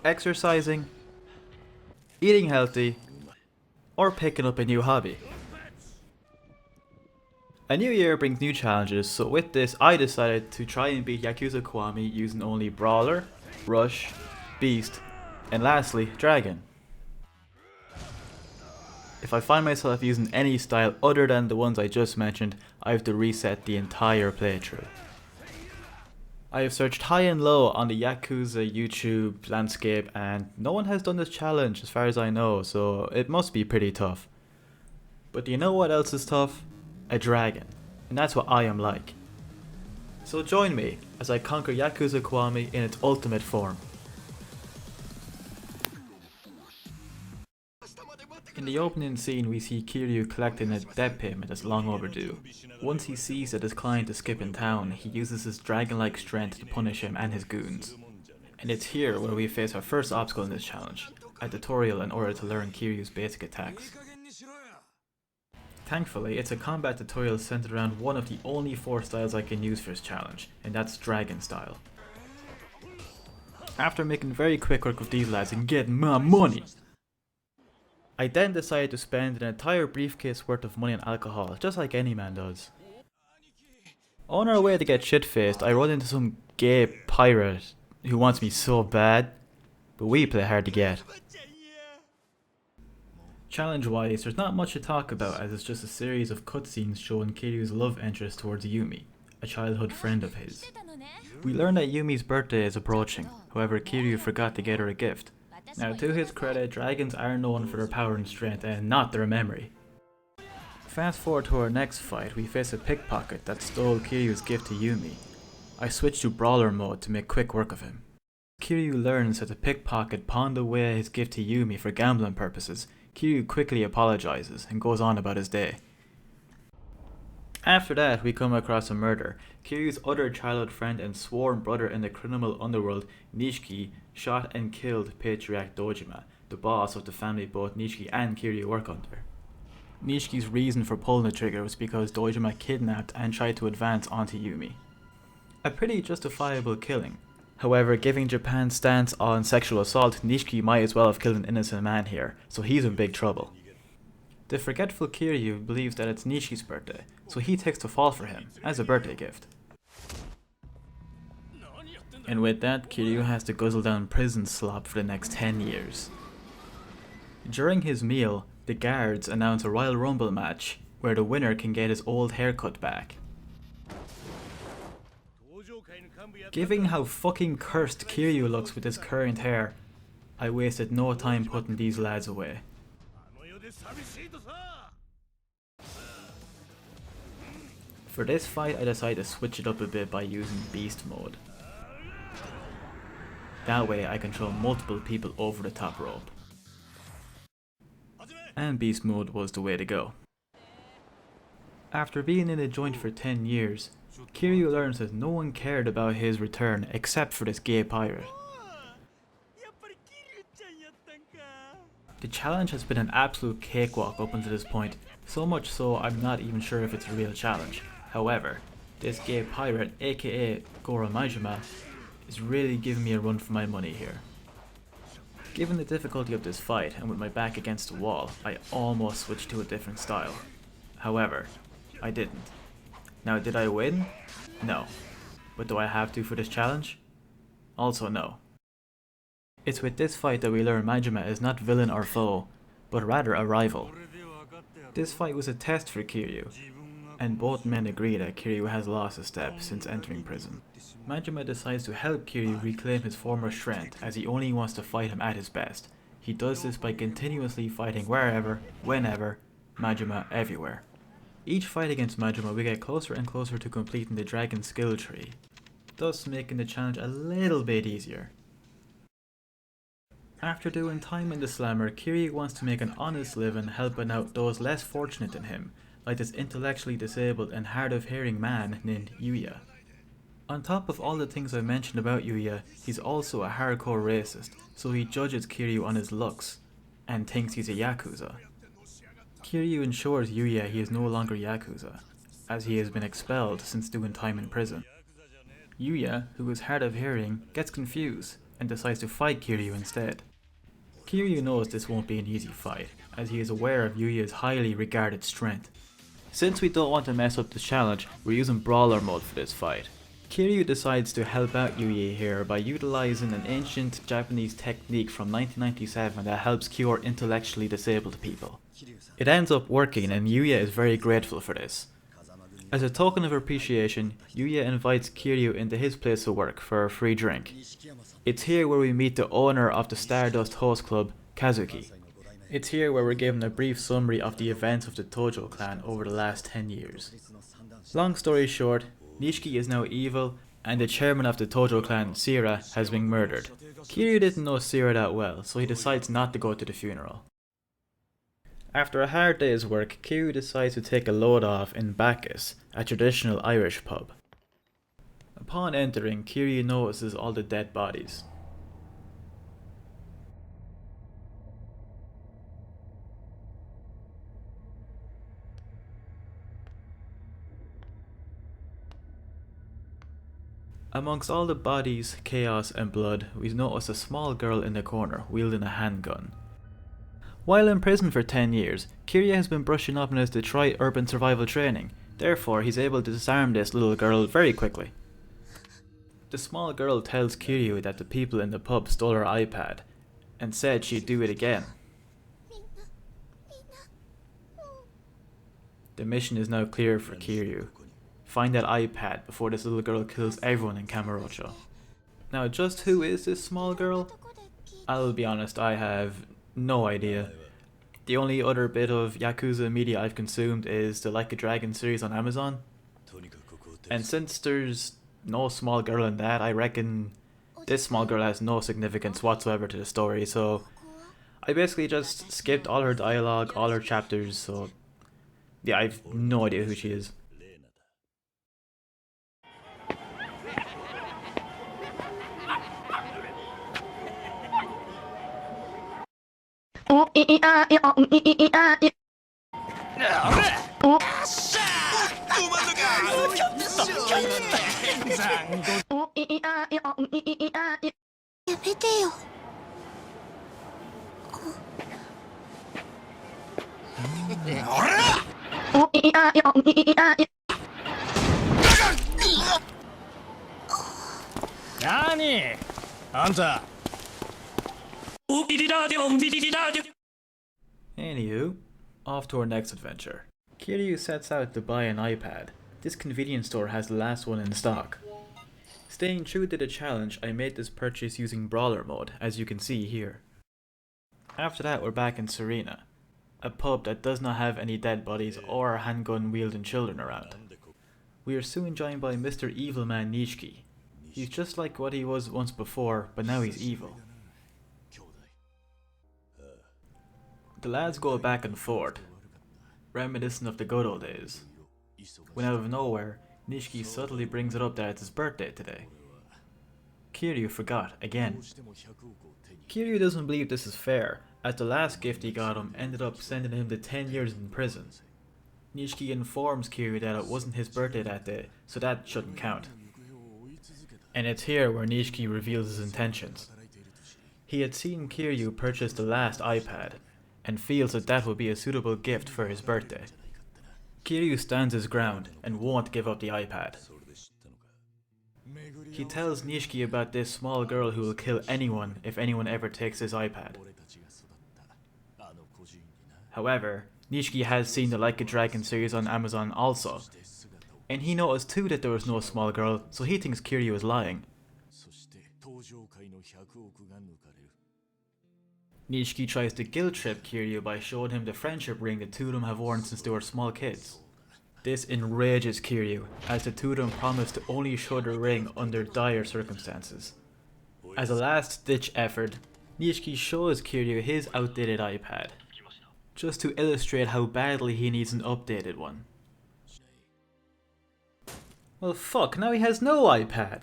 exercising, eating healthy, or picking up a new hobby. A new year brings new challenges, so with this I decided to try and beat Yakuza Kiwami using only Brawler, Rush, Beast, and lastly, Dragon. If I find myself using any style other than the ones I just mentioned, I have to reset the entire playthrough. I have searched high and low on the Yakuza YouTube landscape and no one has done this challenge as far as I know, so it must be pretty tough. But do you know what else is tough? A dragon. And that's what I am like. So join me as I conquer Yakuza Kiwami in its ultimate form. In the opening scene we see Kiryu collecting a debt payment that's long overdue. Once he sees that his client is skipping town, he uses his dragon-like strength to punish him and his goons. And it's here where we face our first obstacle in this challenge, a tutorial in order to learn Kiryu's basic attacks. Thankfully, it's a combat tutorial centered around one of the only 4 styles I can use for this challenge, and that's Dragon style. After making very quick work with these lads and getting my money, I then decided to spend an entire briefcase worth of money on alcohol, just like any man does. On our way to get shit-faced, I run into some gay pirate who wants me so bad, but we play hard to get. Challenge-wise, there's not much to talk about as it's just a series of cutscenes showing Kiryu's love interest towards Yumi, a childhood friend of his. We learn that Yumi's birthday is approaching, however Kiryu forgot to get her a gift. Now to his credit, dragons are known for their power and strength and not their memory. Fast forward to our next fight, we face a pickpocket that stole Kiryu's gift to Yumi. I switch to Brawler mode to make quick work of him. Kiryu learns that the pickpocket pawned away his gift to Yumi for gambling purposes. Kiryu quickly apologizes and goes on about his day. After that, we come across a murder. Kiryu's other childhood friend and sworn brother in the criminal underworld, Nishiki, shot and killed Patriarch Dojima, the boss of the family both Nishiki and Kiryu work under. Nishiki's reason for pulling the trigger was because Dojima kidnapped and tried to advance onto Yumi. A pretty justifiable killing. However, given Japan's stance on sexual assault, Nishiki might as well have killed an innocent man here, so he's in big trouble. The forgetful Kiryu believes that it's Nishiki's birthday, so he takes the fall for him, as a birthday gift. And with that, Kiryu has to guzzle down prison slop for the next 10 years. During his meal, the guards announce a Royal Rumble match, where the winner can get his old haircut back. Given how fucking cursed Kiryu looks with his current hair, I wasted no time putting these lads away. For this fight I decided to switch it up a bit by using Beast mode. That way I control multiple people over the top rope. And Beast mode was the way to go. After being in a joint for 10 years, Kiryu learns that no one cared about his return except for this gay pirate. The challenge has been an absolute cakewalk up until this point, so much so I'm not even sure if it's a real challenge. However, this gay pirate, aka Goro Majima, is really giving me a run for my money here. Given the difficulty of this fight and with my back against the wall, I almost switched to a different style. However, I didn't. Now did I win? No. But do I have to for this challenge? Also no. It's with this fight that we learn Majima is not villain or foe, but rather a rival. This fight was a test for Kiryu, and both men agree that Kiryu has lost a step since entering prison. Majima decides to help Kiryu reclaim his former strength as he only wants to fight him at his best. He does this by continuously fighting wherever, whenever, Majima everywhere. Each fight against Majima we get closer and closer to completing the dragon skill tree, thus making the challenge a little bit easier. After doing time in the slammer, Kiryu wants to make an honest living helping out those less fortunate than him, like this intellectually disabled and hard of hearing man named Yuya. On top of all the things I mentioned about Yuya, he's also a hardcore racist, so he judges Kiryu on his looks, and thinks he's a Yakuza. Kiryu ensures Yuya he is no longer Yakuza, as he has been expelled since doing time in prison. Yuya, who is hard of hearing, gets confused, and decides to fight Kiryu instead. Kiryu knows this won't be an easy fight, as he is aware of Yuya's highly regarded strength. Since we don't want to mess up the challenge, we're using Brawler mode for this fight. Kiryu decides to help out Yuya here by utilizing an ancient Japanese technique from 1997 that helps cure intellectually disabled people. It ends up working and Yuya is very grateful for this. As a token of appreciation, Yuya invites Kiryu into his place of work for a free drink. It's here where we meet the owner of the Stardust Host Club, Kazuki. It's here where we're given a brief summary of the events of the Tojo clan over the last 10 years. Long story short, Nishiki is now evil, and the chairman of the Tojo clan, Sira, has been murdered. Kiryu didn't know Sira that well, so he decides not to go to the funeral. After a hard day's work, Kiryu decides to take a load off in Baka's, a traditional Irish pub. Upon entering, Kiryu notices all the dead bodies. Amongst all the bodies, chaos and blood, we notice a small girl in the corner wielding a handgun. While in prison for 10 years, Kiryu has been brushing up on his Detroit urban survival training, therefore he's able to disarm this little girl very quickly. The small girl tells Kiryu that the people in the pub stole her iPad, and said she'd do it again. The mission is now clear for Kiryu. Find that iPad before this little girl kills everyone in Kamurocho. Now, just who is this small girl? I'll be honest, I have no idea. The only other bit of Yakuza media I've consumed is the Like a Dragon series on Amazon. And since there's no small girl in that, I reckon this small girl has no significance whatsoever to the story, so I basically just skipped all her dialogue, all her chapters, so yeah, I've no idea who she is. Anywho, off to our next adventure. Kiryu sets out to buy an iPad. This convenience store has the last one in stock. Staying true to the challenge, I made this purchase using Brawler mode, as you can see here. After that, we're back in Serena, a pub that does not have any dead bodies or handgun wielding children around. We are soon joined by Mr. Evilman Nishiki. He's just like what he was once before, but now he's evil. The lads go back and forth, reminiscent of the good old days, when out of nowhere, Nishiki subtly brings it up that it's his birthday today. Kiryu forgot again. Kiryu doesn't believe this is fair, as the last gift he got him ended up sending him to 10 years in prison. Nishiki informs Kiryu that it wasn't his birthday that day, so that shouldn't count. And it's here where Nishiki reveals his intentions. He had seen Kiryu purchase the last iPad, and feels that that would be a suitable gift for his birthday. Kiryu stands his ground and won't give up the iPad. He tells Nishiki about this small girl who will kill anyone if anyone ever takes his iPad. However, Nishiki has seen the Like a Dragon series on Amazon also, and he noticed too that there was no small girl, so he thinks Kiryu is lying. Nishiki tries to guilt trip Kiryu by showing him the friendship ring the two of them have worn since they were small kids. This enrages Kiryu, as the two of them promise to only show the ring under dire circumstances. As a last ditch effort, Nishiki shows Kiryu his outdated iPad, just to illustrate how badly he needs an updated one. Well fuck, now he has no iPad!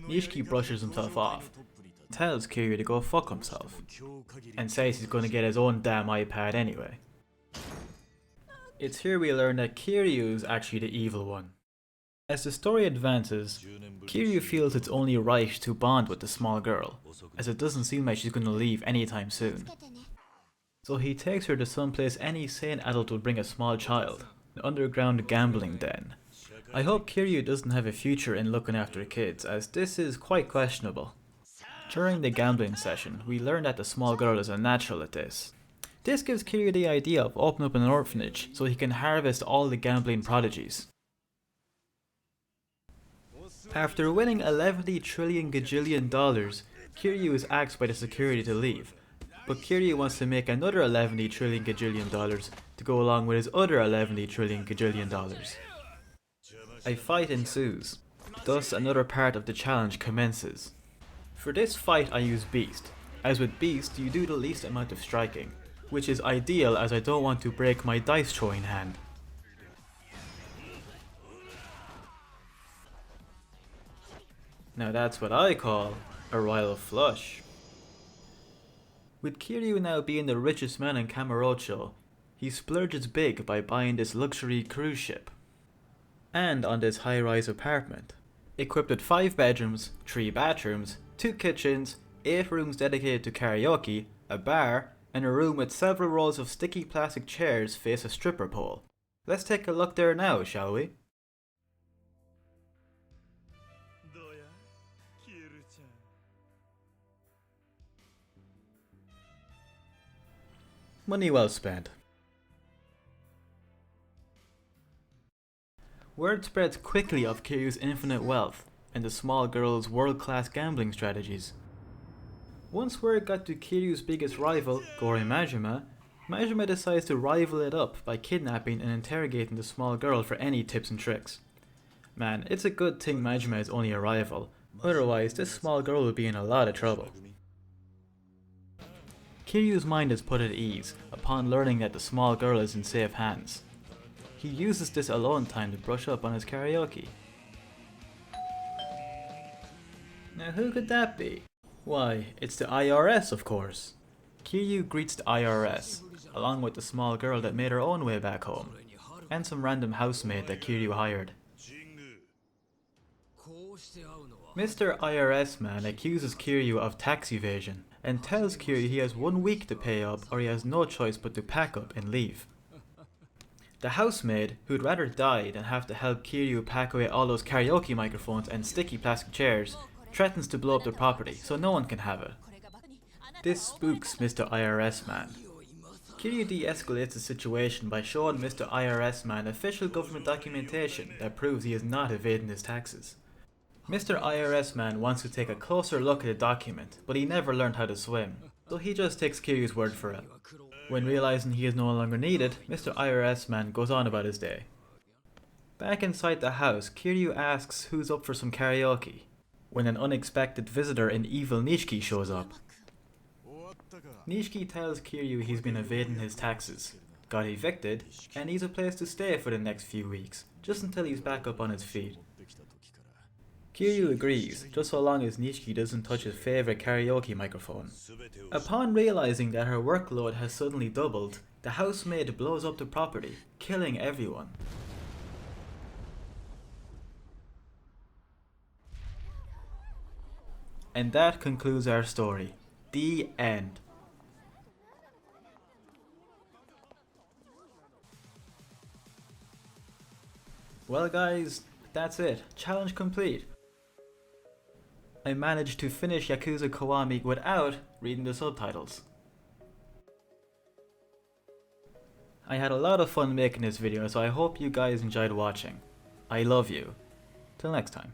Nishiki brushes himself off, tells Kiryu to go fuck himself, and says he's going to get his own damn iPad anyway. It's here we learn that Kiryu is actually the evil one. As the story advances, Kiryu feels it's only right to bond with the small girl, as it doesn't seem like she's going to leave anytime soon. So he takes her to someplace any sane adult would bring a small child, an underground gambling den. I hope Kiryu doesn't have a future in looking after kids, as this is quite questionable. During the gambling session, we learn that the small girl is a natural at this. This gives Kiryu the idea of opening up an orphanage so he can harvest all the gambling prodigies. After winning 11 trillion gajillion dollars, Kiryu is asked by the security to leave, but Kiryu wants to make another 11 trillion gajillion dollars to go along with his other 11 trillion gajillion dollars. A fight ensues, thus another part of the challenge commences. For this fight I use Beast. As with Beast, you do the least amount of striking, which is ideal as I don't want to break my dice throwing hand. Now that's what I call a royal flush. With Kiryu now being the richest man in Kamurocho, he splurges big by buying this luxury cruise ship. And on this high-rise apartment, equipped with 5 bedrooms, 3 bathrooms, 2 kitchens, 8 rooms dedicated to karaoke, a bar, and a room with several rows of sticky plastic chairs face a stripper pole. Let's take a look there now, shall we? Money well spent. Word spreads quickly of Kiryu's infinite wealth and the small girl's world-class gambling strategies. Once word got to Kiryu's biggest rival, Gore Majima, Majima decides to rival it up by kidnapping and interrogating the small girl for any tips and tricks. Man, it's a good thing Majima is only a rival, otherwise this small girl would be in a lot of trouble. Kiryu's mind is put at ease upon learning that the small girl is in safe hands. He uses this alone time to brush up on his karaoke. Now who could that be? Why, it's the IRS of course. Kiryu greets the IRS, along with the small girl that made her own way back home, and some random housemate that Kiryu hired. Mr. IRS man accuses Kiryu of tax evasion, and tells Kiryu he has 1 week to pay up or he has no choice but to pack up and leave. The housemaid, who'd rather die than have to help Kiryu pack away all those karaoke microphones and sticky plastic chairs, threatens to blow up the property so no one can have it. This spooks Mr. IRS man. Kiryu de-escalates the situation by showing Mr. IRS man official government documentation that proves he is not evading his taxes. Mr. IRS man wants to take a closer look at the document, but he never learned how to swim, so he just takes Kiryu's word for it. When realizing he is no longer needed, Mr. IRS man goes on about his day. Back inside the house, Kiryu asks who's up for some karaoke, when an unexpected visitor in evil Nishiki shows up. Nishiki tells Kiryu he's been evading his taxes, got evicted, and needs a place to stay for the next few weeks, just until he's back up on his feet. Kiryu agrees, just so long as Nishiki doesn't touch his favourite karaoke microphone. Upon realising that her workload has suddenly doubled, the housemaid blows up the property, killing everyone. And that concludes our story. The end. Well guys, that's it. Challenge complete. I managed to finish Yakuza Kiwami without reading the subtitles. I had a lot of fun making this video, so I hope you guys enjoyed watching. I love you. Till next time.